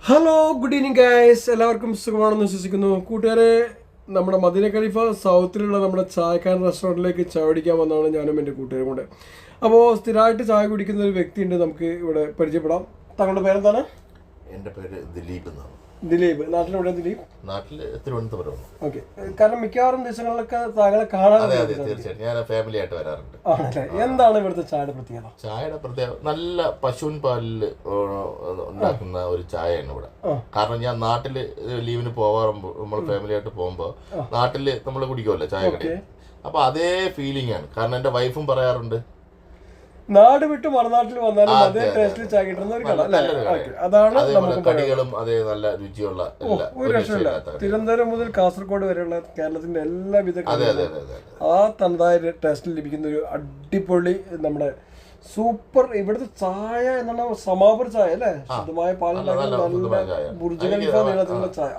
Hello good evening guys, എല്ലാവർക്കും സുഖമാണെന്ന് വിശ്വസിക്കുന്നു. കൂട്ടുകാരെ, നമ്മുടെ മദീന ഖലീഫ സൗത്തിലുള്ള നമ്മുടെ ചായക്കാരൻ റെസ്റ്റോറൻറ്റിലേക്ക് ചായ കുടിക്കാൻ വന്നതാണ് ഞാനും എൻ്റെ കൂട്ടുകാരും കൂടെ. അപ്പോൾ സ്ഥിരമായിട്ട് ചായ കുടിക്കുന്ന ഒരു വ്യക്തിയുണ്ട്, നമുക്ക് ഇവിടെ പരിചയപ്പെടാം. താങ്കളുടെ പേരെന്താണ്? എൻ്റെ പേര് ദിലീപ് എന്നാണ്. ദിലീപ്. നാട്ടിലെവിടെ ദിലീപ്? നാട്ടിൽ തിരുവനന്തപുരം. ഓക്കെ. കാരണം മിക്കവാറും ദിവസങ്ങളിലൊക്കെ താങ്കളെ കാണാൻ. അതെ അതെ, തീർച്ചയായിട്ടും ഞാൻ ഫാമിലി ആയിട്ട് വരാറുണ്ട്. ആണല്ലേ? എന്താണ് ഇവിടുത്തെ ചായയുടെ പ്രത്യേകത? ചായയുടെ പ്രത്യേകത നല്ല പശുവിൻ പാലിൽ ഉണ്ടാക്കുന്ന ഒരു ചായയാണ് ഇവിടെ. കാരണം ഞാൻ നാട്ടിൽ ലീവിന് പോകാറുമ്പോൾ നമ്മൾ ഫാമിലി ആയിട്ട് പോകുമ്പോൾ നാട്ടിൽ നമ്മൾ കുടിക്കുമല്ലോ ചായ കടയിൽ. അപ്പൊ അതേ ഫീലിംഗ് ആണ്. കാരണം എൻ്റെ വൈഫും പറയാറുണ്ട് നാട് വിട്ട് മറുനാട്ടിൽ വന്നാലും അതേ ടേസ്റ്റിൽ ചായ കിട്ടുന്ന ഒരു കട. അതാണ് നമുക്ക് കടികളും അതേ നല്ല രുചിയുള്ള ഒരു രക്ഷമില്ല. തിരുവനന്തപുരം മുതൽ കാസർഗോഡ് വരെയുള്ള കേരളത്തിന്റെ എല്ലാവിധ ആ തനതായ ടേസ്റ്റിൽ ലഭിക്കുന്ന ഒരു അടിപൊളി നമ്മുടെ സൂപ്പർ ഇവിടുത്തെ ചായ എന്താണ്, സമാപർ ചായ അല്ലേ? ശുദ്ധമായ പാലുണ്ടാക്കുന്ന നല്ല ബുർജ് ഖലീഫ നീളത്തിലുള്ള ചായ.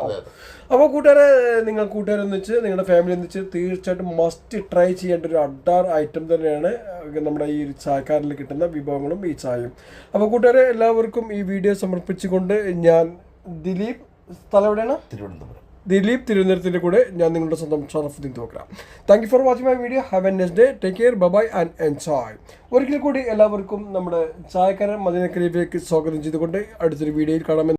അപ്പോൾ കൂട്ടുകാരെ, നിങ്ങൾ കൂട്ടുകാരൊന്നിച്ച് നിങ്ങളുടെ ഫാമിലി ഒന്നിച്ച് തീർച്ചയായിട്ടും മസ്റ്റ് ട്രൈ ചെയ്യേണ്ട ഒരു അഡാർ ഐറ്റം തന്നെയാണ് നമ്മുടെ ഈ ഒരു ചായക്കാരിൽ കിട്ടുന്ന വിഭവങ്ങളും ഈ ചായയും. അപ്പോൾ കൂട്ടുകാരെ, എല്ലാവർക്കും ഈ വീഡിയോ സമർപ്പിച്ചുകൊണ്ട് ഞാൻ ദിലീപ്, സ്ഥലം എവിടെയാണ്? തിരുവനന്തപുരം. ദിലീപ് തിരുവനന്തപുരത്തിൻ്റെ കൂടെ ഞാൻ നിങ്ങളുടെ സ്വന്തം Sharafudheen Thokra. Thank you for watching my video. Have a nice day. Take care. Bye and enjoy. ഒരിക്കൽ കൂടി എല്ലാവർക്കും നമ്മുടെ ചായക്കാരൻ മദീന ഖലീഫയിലേക്ക് സ്വാഗതം ചെയ്തുകൊണ്ട് അടുത്തൊരു വീഡിയോയിൽ കാണാമെന്ന്